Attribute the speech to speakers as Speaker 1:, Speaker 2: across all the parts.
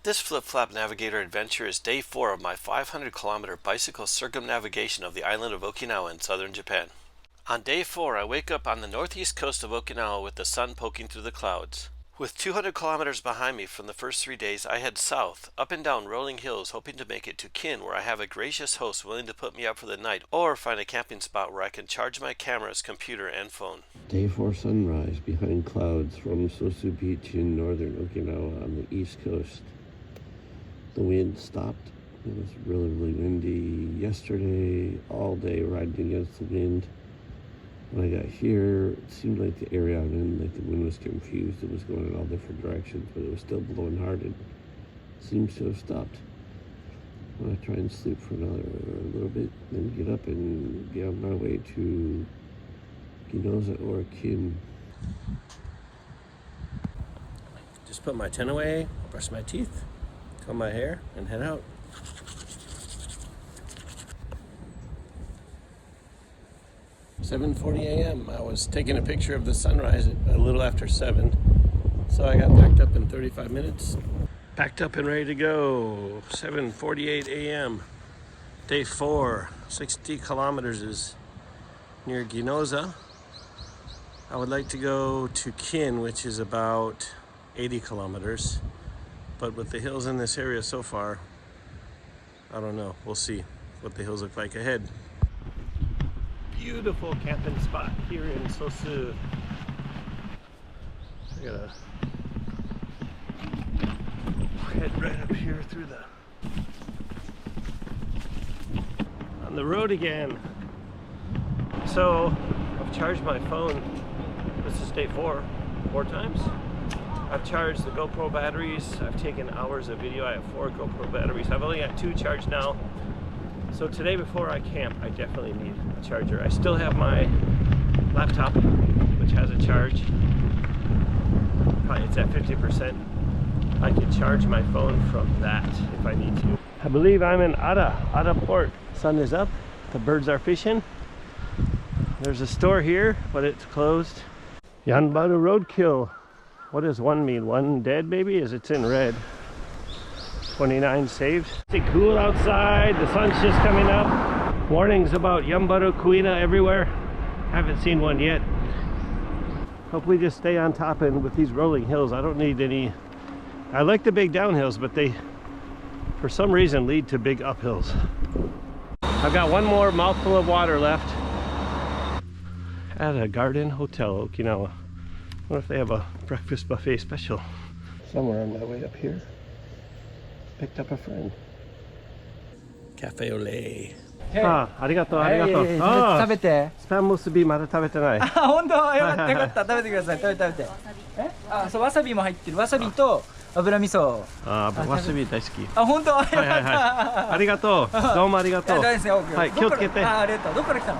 Speaker 1: This flip-flop navigator adventure is day 4 of my 500-kilometer bicycle circumnavigation of the island of Okinawa in southern Japan. On day 4, I wake up on the northeast coast of Okinawa with the sun poking through the clouds. With 200 kilometers behind me from the first 3 days, I head south, up and down rolling hills, hoping to make it to Kin, where I have a gracious host willing to put me up for the night, or find a camping spot where I can charge my cameras, computer, and phone.
Speaker 2: Day 4 sunrise behind clouds from Sosu Beach in northern Okinawa on the east coast. The wind stopped. It was really, really windy yesterday, all day riding against the wind. When I got here, it seemed like the area I'm in, like the wind was confused. It was going in all different directions, but it was still blowing hard and seems to have stopped. I'm going to try and sleep for another little bit, then get up and get on my way to Ginoza or Kin.
Speaker 1: Just put my tent away, brush my teeth, comb my hair, and head out. 7:40 a.m. I was taking a picture of the sunrise at a little after 7, so I got packed up in 35 minutes. Packed up and ready to go. 7:48 a.m. Day 4, 60 kilometers is near Ginoza. I would like to go to Kin, which is about 80 kilometers. But with the hills in this area so far, I don't know. We'll see what the hills look like ahead. Beautiful camping spot here in Sosu. I gotta head right up here through on the road again. So I've charged my phone. This is day 4 times. I've charged the GoPro batteries. I've taken hours of video. I have 4 GoPro batteries. I've only got 2 charged now. So today before I camp, I definitely need a charger. I still have my laptop, which has a charge. Probably it's at 50%. I can charge my phone from that if I need to. I believe I'm in Ahhh port. Sun is up, the birds are fishing. There's a store here, but it's closed. Yanbaru roadkill. What does 1 mean? 1 dead maybe? As it's in red. 29 saved. It's cool outside, the sun's just coming up. Warnings about Yanbaru Kuina everywhere. Haven't seen one yet. Hopefully just stay on top, and with these rolling hills, I don't need any. I like the big downhills, but they, for some reason, lead to big uphills. I've got 1 more mouthful of water left at a garden hotel, Okinawa. I wonder if they have a breakfast buffet special. Somewhere on my way up here, picked up a friend. Cafe au lait. Ah, ありがとう、ありがとう。食べて。スパムムスビまだ食べてない。あ、本当。よかったよかった。食べてください。食べて。あ、そう、わさびも入ってる。わさびと油味噌。あ、わさび大好き。あ、本当。よかった。ありがとう。どうもありがとう。はい、気をつけて。あ、ありがとう。どこから来たの？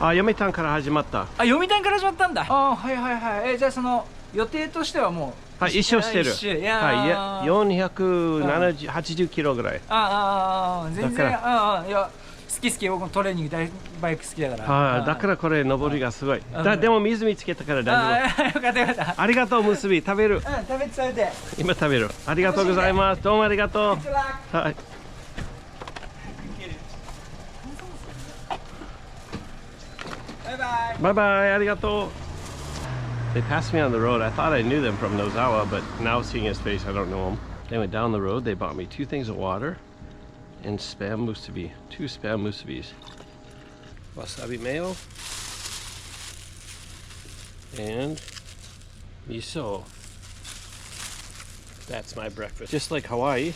Speaker 1: あ、Yomitanから始まった。あ、Yomitanから始まったんだ。あ、はいはいはい。じゃあその予定としてはもう。はい、一緒してる。はい、480キロぐらい。全然、いや、好き、僕もトレーニングバイク好きだから。はい、だからこれ登りがすごい。でも水見つけたから大丈夫。よかったよかった。ありがとう、むすび食べる。食べて。今食べる。ありがとうございます。どうもありがとう。はい。バイバイ、ありがとう。They passed me on the road. I thought I knew them from Nozawa, but now seeing his face, I don't know him. They went down the road. They bought me 2 things of water and spam musubi. 2 spam musubis. Wasabi mayo and miso. That's my breakfast. Just like Hawaii,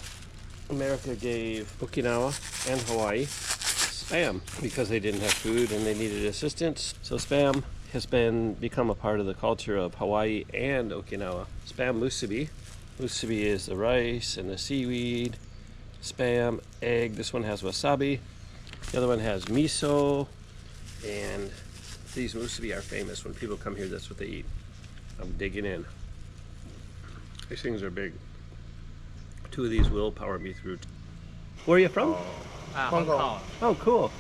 Speaker 1: America gave Okinawa and Hawaii spam because they didn't have food and they needed assistance. So spam has become a part of the culture of Hawaii and Okinawa. Spam musubi. Musubi is the rice and the seaweed. Spam, egg. This one has wasabi. The other one has miso. And these musubi are famous. When people come here, that's what they eat. I'm digging in. These things are big. 2 of these will power me through. Where are you from?
Speaker 3: Hong Kong.
Speaker 1: Oh, cool.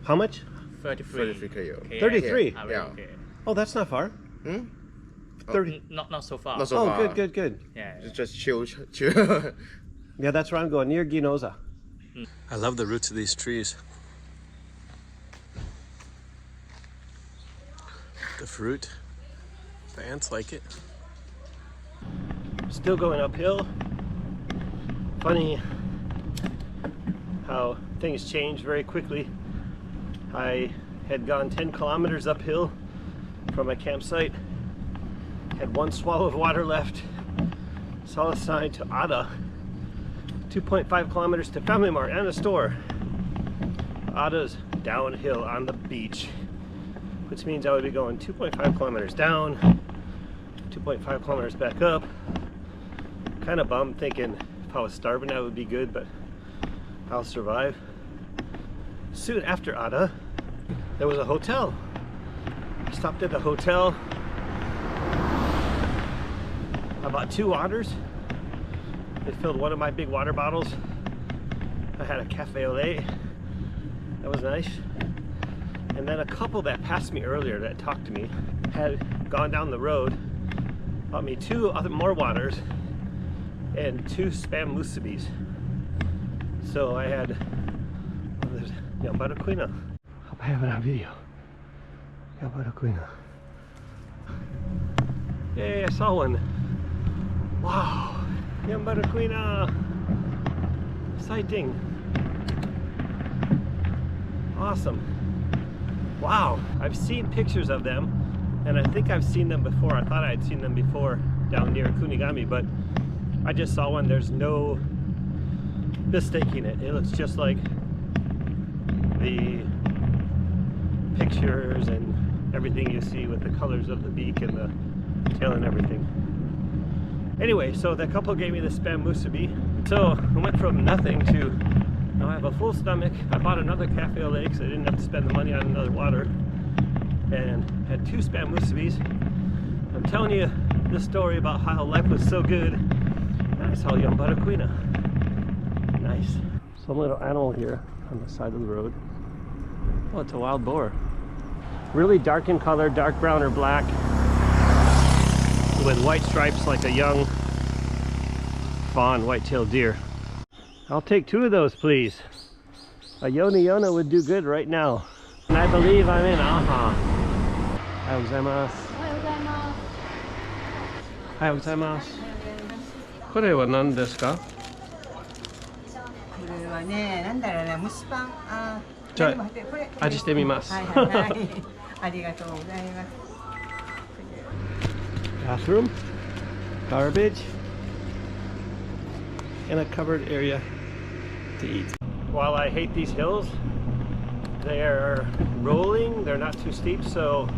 Speaker 1: How much?
Speaker 3: 33
Speaker 1: 33?
Speaker 3: Yeah.
Speaker 1: Oh, that's not far.
Speaker 3: 30. Not so far.
Speaker 1: Oh, good.
Speaker 3: Yeah. Just chill.
Speaker 1: Yeah, that's where I'm going, near Ginoza. I love the roots of these trees. The fruit, the ants like it. Still going uphill. Funny how things change very quickly. I had gone 10 kilometers uphill from my campsite, had one swallow of water left, saw a sign to Ahhh I, 2.5 kilometers to Family Mart and a store. Ahhh's downhill on the beach, which means I would be going 2.5 kilometers down, 2.5 kilometers back up. Kind of bummed, thinking if I was starving that would be good, but I'll survive. Soon after Ahhh, there was a hotel. I stopped at the hotel. I bought 2 waters. They filled one of my big water bottles. I had a cafe au lait. That was nice. And then a couple that passed me earlier that talked to me had gone down the road, bought me 2 more waters and 2 spam musubis. So I had, there's Yambarakuina. Hope I have it on video. Yambarakuina. Yay, I saw one. Wow, Yambarakuina sighting. Awesome. Wow, I've seen pictures of them, and I think I've seen them before. I thought I had seen them before down near Kunigami, but I just saw one. There's no mistaking it. It looks just like the pictures and everything you see with the colors of the beak and the tail and everything. Anyway, so the couple gave me the spam musubi. So I went from nothing to now I have a full stomach. I bought another cafe au lait because I didn't have to spend the money on another water, and had 2 spam musubis. I'm telling you this story about how life was so good, and I saw Yambarakuina. Nice. Some little animal here on the side of the road. Oh, it's a wild boar. Really dark in color, dark brown or black, with white stripes like a young fawn white-tailed deer. I'll take 2 of those, please. A Yona would do good right now. And I believe I'm in Ahhh. Ohayou gozaimasu. Ohayou gozaimasu. これは何ですか?
Speaker 4: これはね、なんだろうね、蒸しパン。
Speaker 1: じゃあ、味してみます。
Speaker 4: はいはいはい。ありがとうございます。
Speaker 1: Bathroom, garbage, and a covered area to eat. While I hate these hills, they're rolling, they're not too steep, so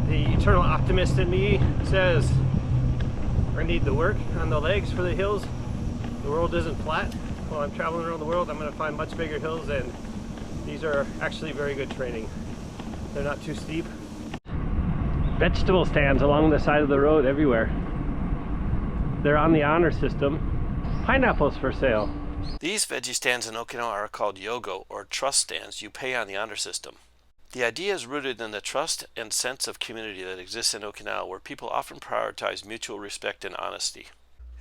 Speaker 1: the eternal optimist in me says I need to work on the legs for the hills. The world isn't flat. While I'm traveling around the world, I'm going to find much bigger hills, and these are actually very good training. They're not too steep. Vegetable stands along the side of the road everywhere. They're on the honor system. Pineapples for sale. These veggie stands in Okinawa are called yogo, or trust stands. You pay on the honor system. The idea is rooted in the trust and sense of community that exists in Okinawa, where people often prioritize mutual respect and honesty.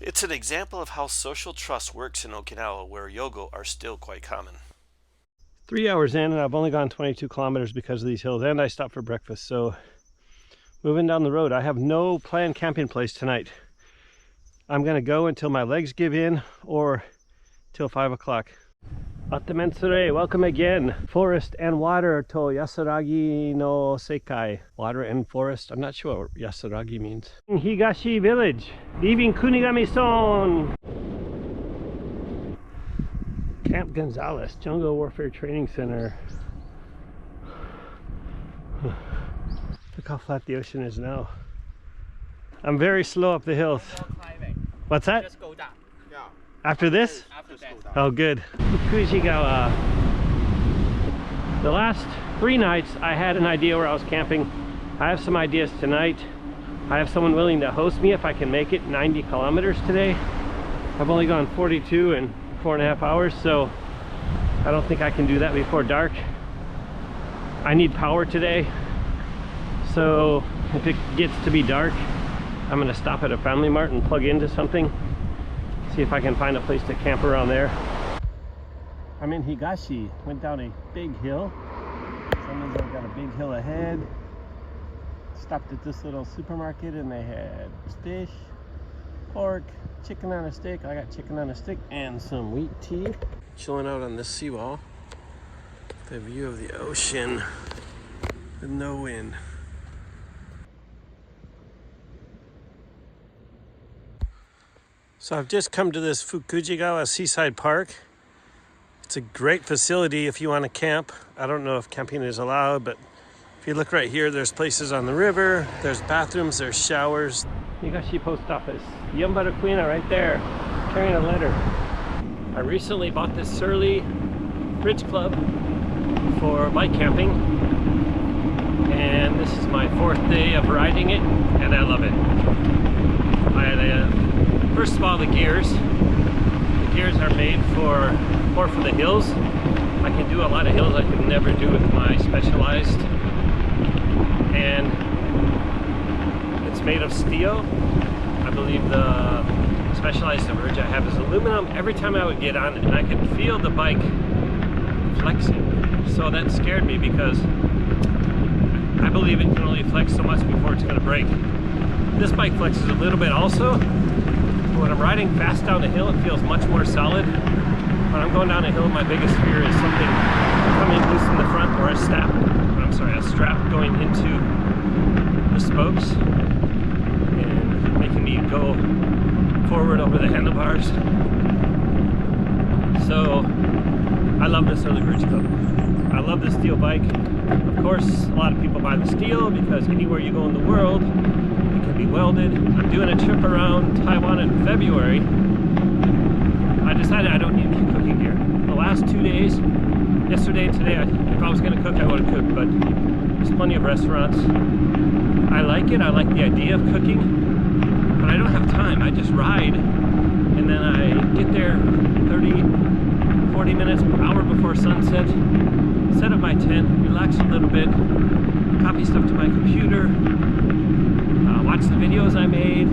Speaker 1: It's an example of how social trust works in Okinawa, where yogo are still quite common. 3 hours in, and I've only gone 22 kilometers because of these hills, and I stopped for breakfast. So moving down the road, I have no planned camping place tonight. I'm going to go until my legs give in, or till 5 o'clock. Atamensure, welcome again. Forest and water to Yasuragi no Sekai. Water and forest. I'm not sure what Yasuragi means. Higashi village, leaving Kunigami-son. Camp Gonzales, Jungle Warfare Training Center. Look how flat the ocean is now. I'm very slow up the hills. What's that?
Speaker 3: Just go down. Yeah.
Speaker 1: After this?
Speaker 3: After that.
Speaker 1: Oh, good. Fukujigawa. The last 3 nights I had an idea where I was camping. I have some ideas tonight. I have someone willing to host me if I can make it 90 kilometers today. I've only gone 42 in 4.5 hours, so I don't think I can do that before dark. I need power today, so if it gets to be dark, I'm gonna stop at a Family Mart and plug into something. See if I can find a place to camp around there. I'm in Higashi. Went down a big hill. That means I've got a big hill ahead. Stopped at this little supermarket and they had fish, pork, chicken on a stick. I got chicken on a stick and some wheat tea. Chilling out on this seawall. The view of the ocean with no wind. So I've just come to this Fukujigawa Seaside Park. It's a great facility if you want to camp. I don't know if camping is allowed, but if you look right here, there's places on the river, there's bathrooms, there's showers. Higashi Post Office, Yambarukuina right there, carrying a letter. I recently bought this Surly Bridge Club for bike camping, and this is my 4th day of riding it, and I love it. First of all, the gears. The gears are made more for the hills. I can do a lot of hills I could never do with my Specialized. And it's made of steel. I believe the Specialized Emerge I have is aluminum. Every time I would get on it, and I could feel the bike flexing. So that scared me because I believe it can only flex so much before it's going to break. This bike flexes a little bit also. When I'm riding fast down a hill, it feels much more solid. When I'm going down a hill, my biggest fear is something coming loose in the front or a strap going into the spokes and making me go forward over the handlebars. So I love this Surly Bridge Club. I love the steel bike. Of course, a lot of people buy the steel because anywhere you go in the world, it can be welded. I'm doing a trip around Taiwan in February. I decided I don't need cooking gear. The last 2 days, yesterday and today, if I was going to cook, I would have cooked, but there's plenty of restaurants. I like it. I like the idea of cooking, but I don't have time. I just ride, and then I get there 30, 40 minutes, an hour before sunset, set up my tent, relax a little bit, copy stuff to my computer, watch the videos I made,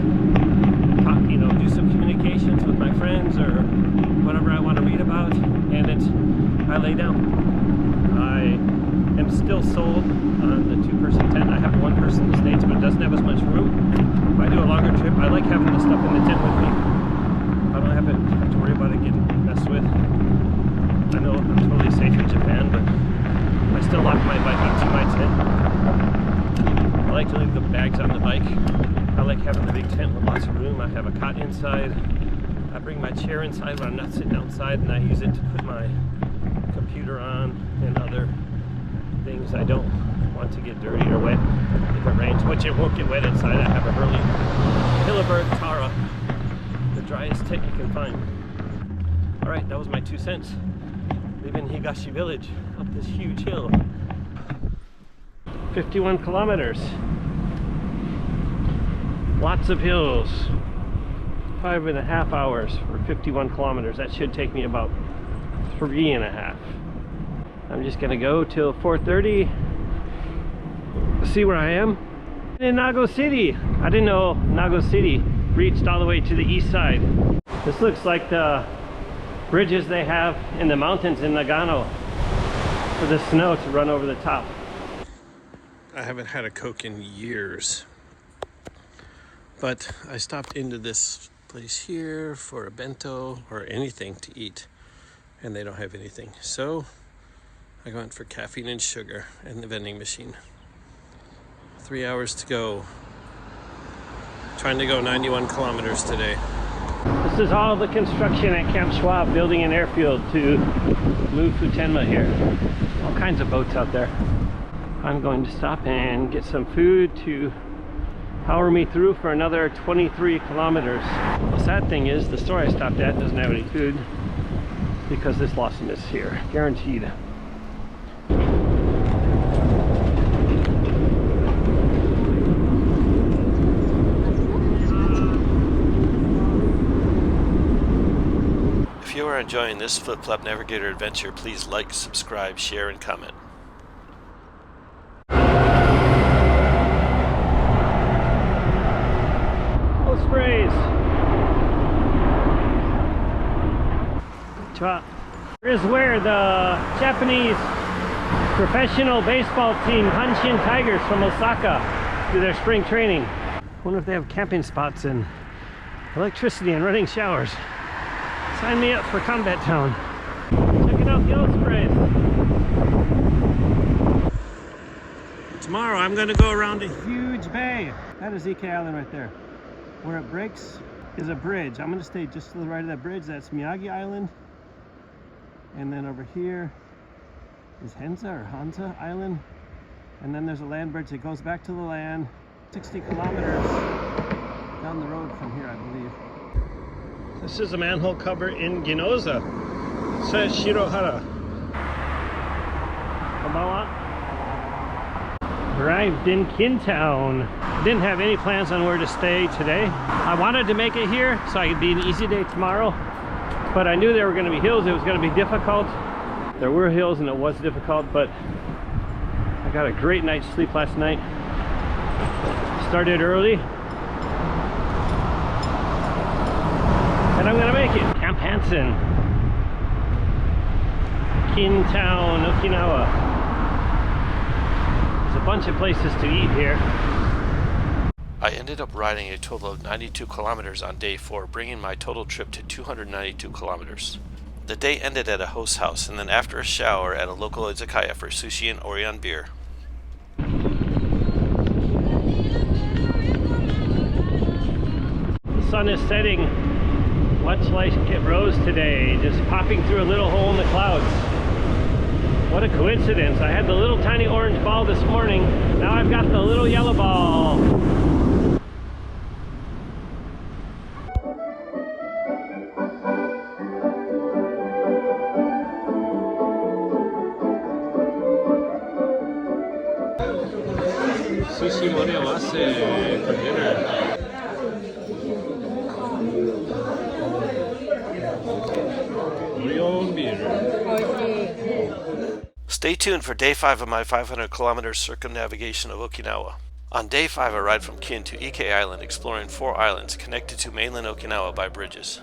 Speaker 1: talk, do some communications with my friends or whatever I want to read about, and I lay down. I am still sold on the 2-person tent. I have a 1-person in the States, but it doesn't have as much room. If I do a longer trip, I like having the stuff in the tent with me. I don't have to worry about it getting messed with. I know I'm totally safe in Japan, but I still lock my bike onto my tent. I like to leave the bags on the bike. I like having the big tent with lots of room. I have a cot inside. I bring my chair inside when I'm not sitting outside, and I use it to put my computer on and other things I don't want to get dirty or wet if it rains, which it won't get wet inside. I have a Hurley Hilleberg Tara, the driest tent you can find. All right, that was my 2 cents. Leaving Higashi Village up this huge hill. 51 kilometers. Lots of hills. 5.5 hours for 51 kilometers. That should take me about 3.5. I'm just gonna go till 4:30. See where I am. In Nago City. I didn't know Nago City reached all the way to the east side. This looks like the bridges they have in the mountains in Nagano for the snow to run over the top. I haven't had a Coke in years, but I stopped into this place here for a bento or anything to eat, and they don't have anything. So I went for caffeine and sugar and the vending machine. 3 hours to go. Trying to go 91 kilometers today. This is all the construction at Camp Schwab, building an airfield to move Futenma here. All kinds of boats out there. I'm going to stop and get some food to power me through for another 23 kilometers. The sad thing is the store I stopped at doesn't have any food because this Lawson is here, guaranteed. If you are enjoying this Flip-Flop Navigator adventure, please like, subscribe, share, and comment. Sprays. Konnichiwa. Here's where the Japanese professional baseball team Hanshin Tigers from Osaka do their spring training. I wonder if they have camping spots and electricity and running showers. Sign me up for Combat Town. Check it out, the Ospreys. Tomorrow I'm going to go around a huge bay. That is Ike Island right there. Where it breaks is a bridge. I'm going to stay just to the right of that bridge. That's Miyagi Island. And then over here is Hansa Island. And then there's a land bridge that goes back to the land 60 kilometers down the road from here, I believe. This is a manhole cover in Ginoza. It says Shirohara. Konbanwa. Arrived in Kintown. Didn't have any plans on where to stay today. I wanted to make it here so I could be an easy day tomorrow, but I knew there were going to be hills. It was going to be difficult. There were hills and it was difficult, but I got a great night's sleep last night. Started early, and I'm going to make it. Camp Hansen, Kintown, Okinawa. There's a bunch of places to eat here.
Speaker 2: I ended up riding a total of 92 kilometers on day 4, bringing my total trip to 292 kilometers. The day ended at a host house, and then after a shower at a local izakaya for sushi and Orion beer.
Speaker 1: The sun is setting, much like it rose today, just popping through a little hole in the clouds. What a coincidence. I had the little tiny orange ball this morning. Now I've got the little yellow ball. Sushi morewase for dinner. Orion beer.
Speaker 2: Stay tuned for day 5 of my 500 kilometer circumnavigation of Okinawa. On day 5, I ride from Kin to Ike Island, exploring 4 islands connected to mainland Okinawa by bridges.